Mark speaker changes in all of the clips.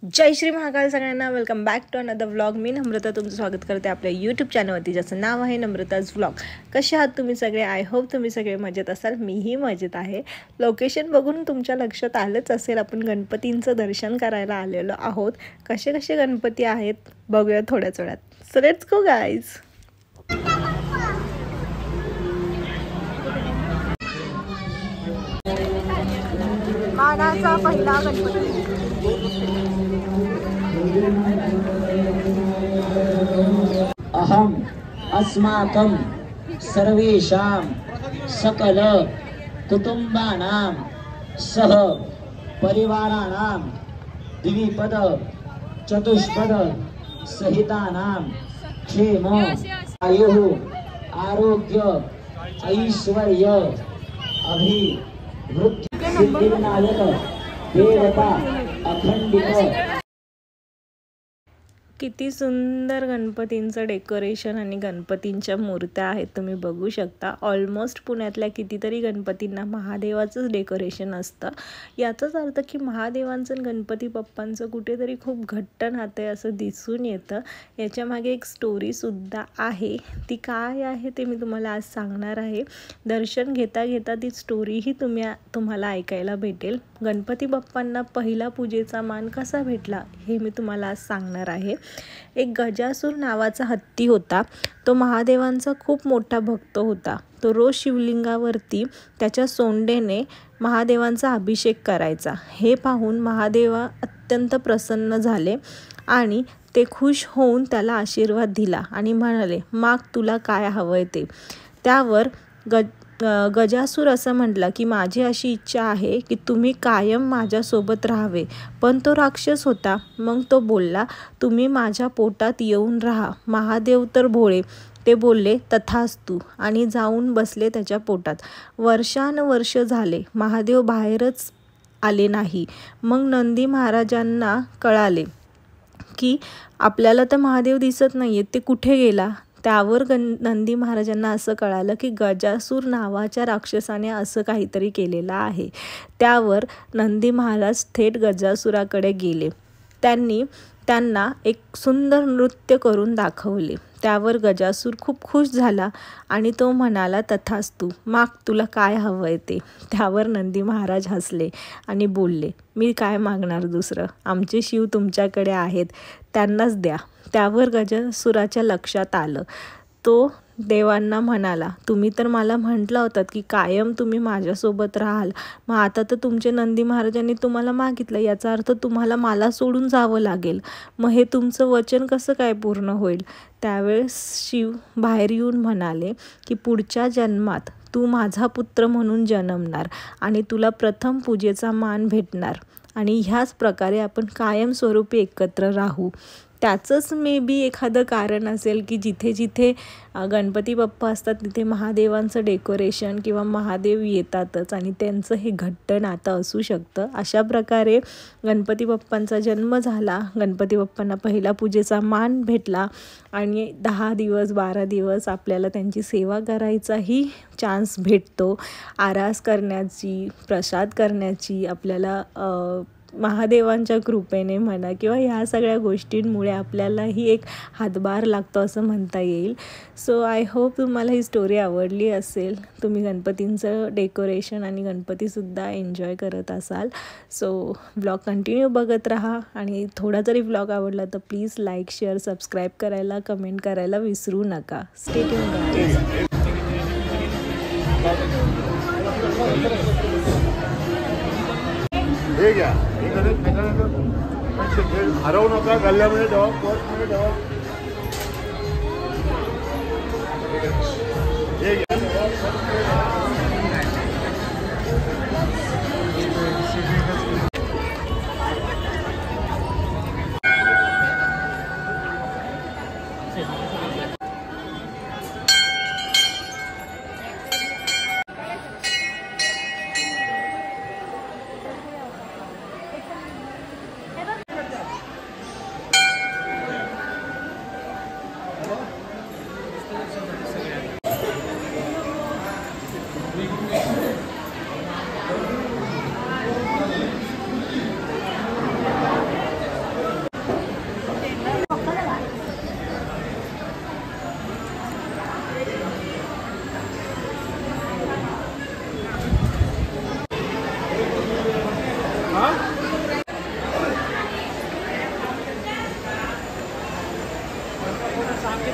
Speaker 1: जय श्री महाकाल सगळ्यांना. Welcome back to another vlog. मी नम्रता तुमचं स्वागत करते आपल्या यूट्यूब चॅनलवरती, ज्याचं नाव आहे नम्रताज व्लॉग. कसे आहात तुम्ही सगळे? आय होप तुम्ही सगळे मजेत असाल. मीही मजेत आहे. लोकेशन बघून तुमच्या लक्षात आलंच असेल, आपण गणपतींचं दर्शन करायला आलेलो आहोत. कसे कसे गणपती आहेत बघूया थोड्याच वेळात. So let's go guys. मानाचा पहिला गणपती.
Speaker 2: अहम अस्माकं सर्वेषां सकल कुटुंबानां सह परिवाराणां द्विपद चतुष्पद सहितानां क्षेम आयुः आरोग्य ऐश्वर्य अभिवृद्धि सिद्धिविनायक देवता अखंडित.
Speaker 1: किती सुंदर गणपतींचं डेकोरेशन आणि गणपतींच्या मूर्त्या आहेत, तुम्ही बघू शकता. ऑलमोस्ट पुण्यातल्या कितीतरी गणपतींना महादेवाचंच डेकोरेशन असतं. याचाच अर्थ की महादेवांचं आणि गणपती बाप्पांचं कुठेतरी खूप घट्ट नातं आहे असं दिसून येतं. याच्यामागे एक स्टोरीसुद्धा आहे. ती काय आहे ते मी तुम्हाला आज सांगणार आहे. दर्शन घेता घेता ती स्टोरीही तुम्हाला ऐकायला भेटेल. गणपती बाप्पांना पहिला पूजेचा मान कसा भेटला हे मी तुम्हाला आज सांगणार आहे. एक गजासूर नावाचा हत्ती होता. तो महादेवांचा खूप मोठा भक्त होता. तो रोज शिवलिंगावरती त्याच्या सोंडेने महादेवांचा अभिषेक करायचा. हे पाहून महादेव अत्यंत प्रसन्न झाले आणि ते खुश होऊन त्याला आशीर्वाद दिला आणि म्हणाले, माग तुला काय हवंय ते. त्यावर गजासूर असं म्हटलं की माझी अशी इच्छा आहे की तुम्ही कायम माझ्यासोबत राहावे. पण तो राक्षस होता. मग तो बोलला, तुम्ही माझ्या पोटात येऊन राहा. महादेव तर भोळे. ते बोलले तथास्तु आणि जाऊन बसले त्याच्या पोटात. वर्षानुवर्ष झाले, महादेव बाहेरच आले नाही. मग नंदी महाराजांना कळाले की आपल्याला तर महादेव दिसत नाही आहेत, ते कुठे गेला. त्यावर नंदी महाराजांना असं कळालं की गजासूर नावाच्या राक्षसाने असं काहीतरी केलेलं आहे. त्यावर नंदी महाराज थेट गजासुराकडे गेले. त्यांना एक सुंदर नृत्य करून दाखवले. त्यावर गजासूर खूप खुश झाला आणि तो म्हणाला तथास्तु, माग तुला काय हवं आहे ते. त्यावर नंदी महाराज हसले आणि बोलले, मी काय मागणार दुसरं, आमचे शिव तुमच्याकडे आहेत, त्यांनाच द्या. त्यावर गजासुराच्या लक्षात आलं. तो देवांना म्हणाला, तुम्ही तर मला म्हटलं होतात की कायम तुम्ही माझ्यासोबत राहाल. मग आता तर तुमचे नंदी महाराजांनी तुम्हाला मागितलं, याचा अर्थ तुम्हाला मला सोडून जावं लागेल. मग हे तुमचं वचन कसं काय पूर्ण होईल. त्यावेळेस शिव बाहेर येऊन म्हणाले की पुढच्या जन्मात तू माझा पुत्र म्हणून जन्मणार आणि तुला प्रथम पूजेचा मान भेटणार आणि ह्याच प्रकारे आपण कायमस्वरूपी एकत्र राहू. त्याचंच मे बी एखादं कारण असेल की जिथे जिथे गणपती बाप्पा असतात तिथे महादेवांचं डेकोरेशन किंवा महादेव येतातच आणि त्यांचं हे घट्ट नातं असू शकतं. अशा प्रकारे गणपती बाप्पांचा जन्म झाला. गणपती बाप्पांना पहिला पूजेचा मान भेटला आणि 10 दिवस 12 दिवस आपल्याला त्यांची सेवा करायचाही चान्स भेटतो. आरास करण्याची, प्रसाद करण्याची आपल्याला महादेवांच्या कृपेने म्हणा किंवा ह्या सगळ्या गोष्टींमुळे आपल्यालाही एक हातभार लागतो असं म्हणता येईल. सो आय होप तुम्हाला ही स्टोरी आवडली असेल. तुम्ही गणपतींचं डेकोरेशन आणि गणपतीसुद्धा एन्जॉय करत असाल. सो व्लॉग कंटिन्यू बघत राहा आणि थोडा जरी व्लॉग आवडला तर प्लीज लाईक, शेअर, सबस्क्राईब करायला, कमेंट करायला विसरू नका. Stay tuned.
Speaker 3: हे घ्या, हरवू नका. गल्ल्यामध्ये ठेवा, पर्समध्ये ठेवा. हे घ्या.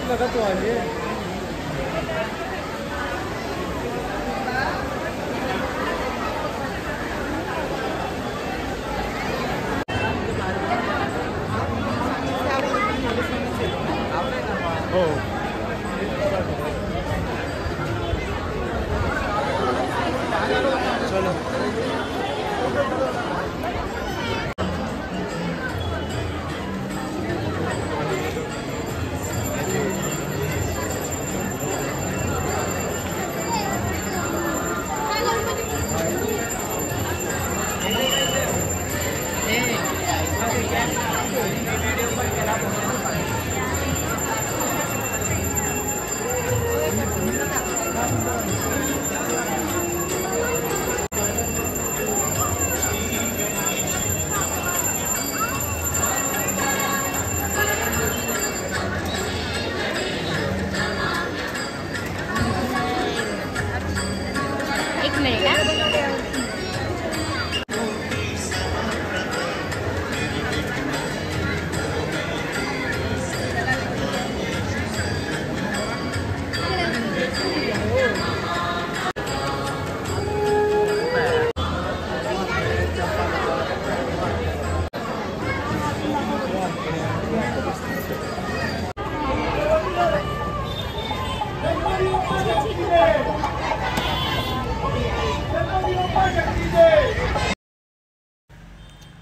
Speaker 3: लगा तो आइए।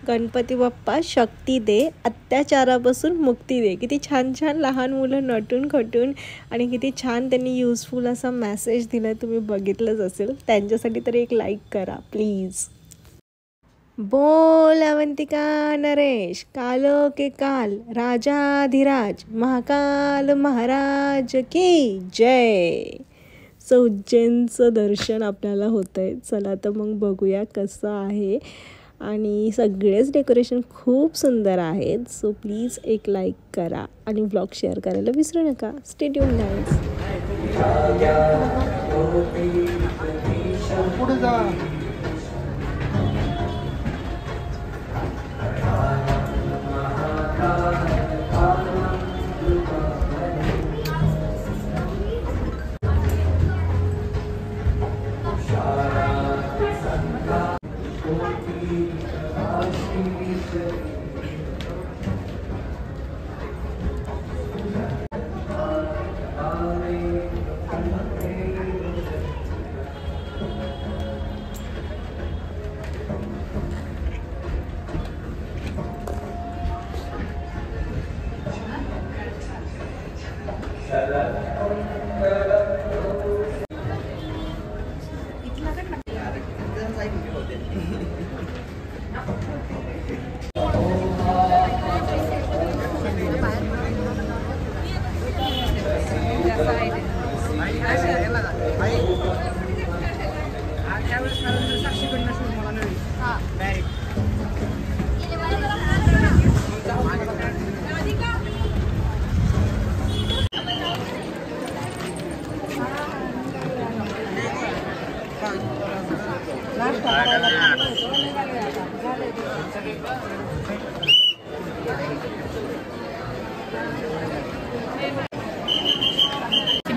Speaker 1: गणपती बाप्पा शक्ती दे, अत्याचारापासून मुक्ती दे. किती छान छान लहान मुलं नटून खटून आणि किती छान त्यांनी युजफुल असा मेसेज दिला. तुम्ही बघितलंच असेल. त्यांच्यासाठी तरी एक लाईक करा प्लीज. बोल अवंतिका नरेश, कालो के काल, राजाधिराज, महाकाल महाराज की जय. उज्जैनचं दर्शन आपल्याला होतंय. चला तर मग बघूया कसं आहे. आणि सगळेच डेकोरेशन खूप सुंदर आहेत. सो प्लीज एक लाईक करा आणि व्लॉग शेअर करायला विसरू नका. Stay tune guys.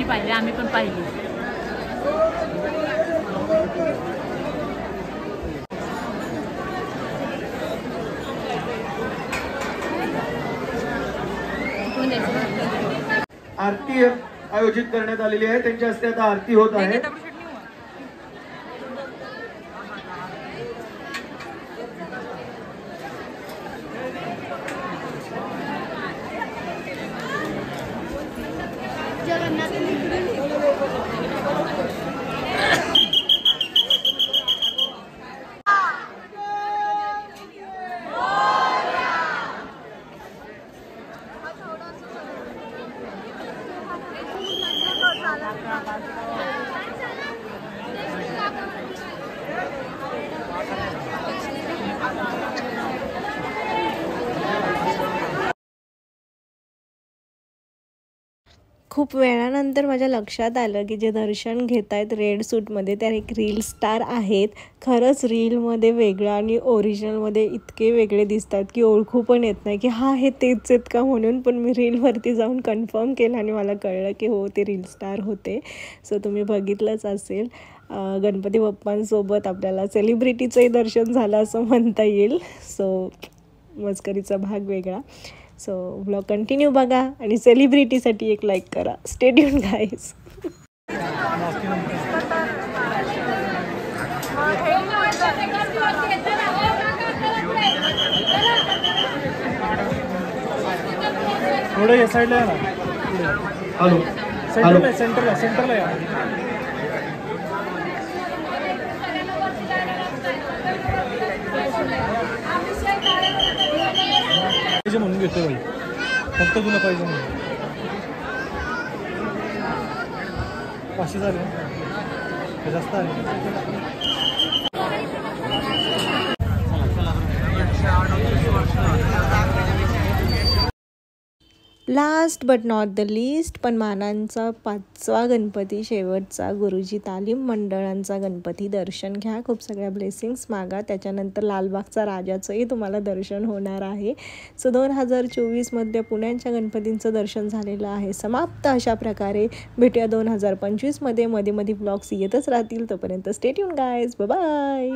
Speaker 4: पाहिले आम्ही पण पाहिली.
Speaker 3: आरती आयोजित करण्यात आलेली आहे. त्यांच्या हस्ते आता आरती होत आहे.
Speaker 1: खूप वेळानंतर माझ्या लक्षात आलं की जे दर्शन घेत आहेत रेड सूटमध्ये त्या एक रील स्टार आहेत. खरंच रीलमध्ये वेगळं आणि ओरिजिनलमध्ये इतके वेगळे दिसतात की ओळखू पण येत नाही की हा हे तेच आहेत का म्हणून. पण मी रीलवरती जाऊन कन्फर्म केलं आणि मला कळलं की हो ते रील स्टार होते. सो तुम्ही बघितलंच असेल. गणपती बाप्पांसोबत आपल्याला सेलिब्रिटीचंही दर्शन झालं असं म्हणता येईल. सो मस्करीचा भाग वेगळा. सो व्लॉग कंटिन्यू बघा आणि सेलिब्रिटीसाठी एक लाईक करा. Stay tune guys.
Speaker 4: थोडं या साईडला या ना.
Speaker 3: हॅलो
Speaker 4: सेंटरला या. पाहिजे म्हणून घेतो भाई, फक्त तुला पाहिजे म्हणून. 500 झाले जास्त आले.
Speaker 1: Last but not the least पण मानांचा 5वा गणपती, शेवटचा गुरुजी तालीम मंडळांचा गणपती दर्शन घ्या. खूप सगळ्या ब्लेसिंग्स मागा. त्याच्यानंतर लालबागचा राजाचंही तुम्हाला दर्शन होणार आहे. सो 2024मध्ये पुण्याच्या गणपतींचं दर्शन झालेलं आहे समाप्त. अशा प्रकारे भेटूया 2025मध्ये. मध्ये ब्लॉग्स येतच राहतील. तोपर्यंत स्टे ट्यून गाईज. बाय.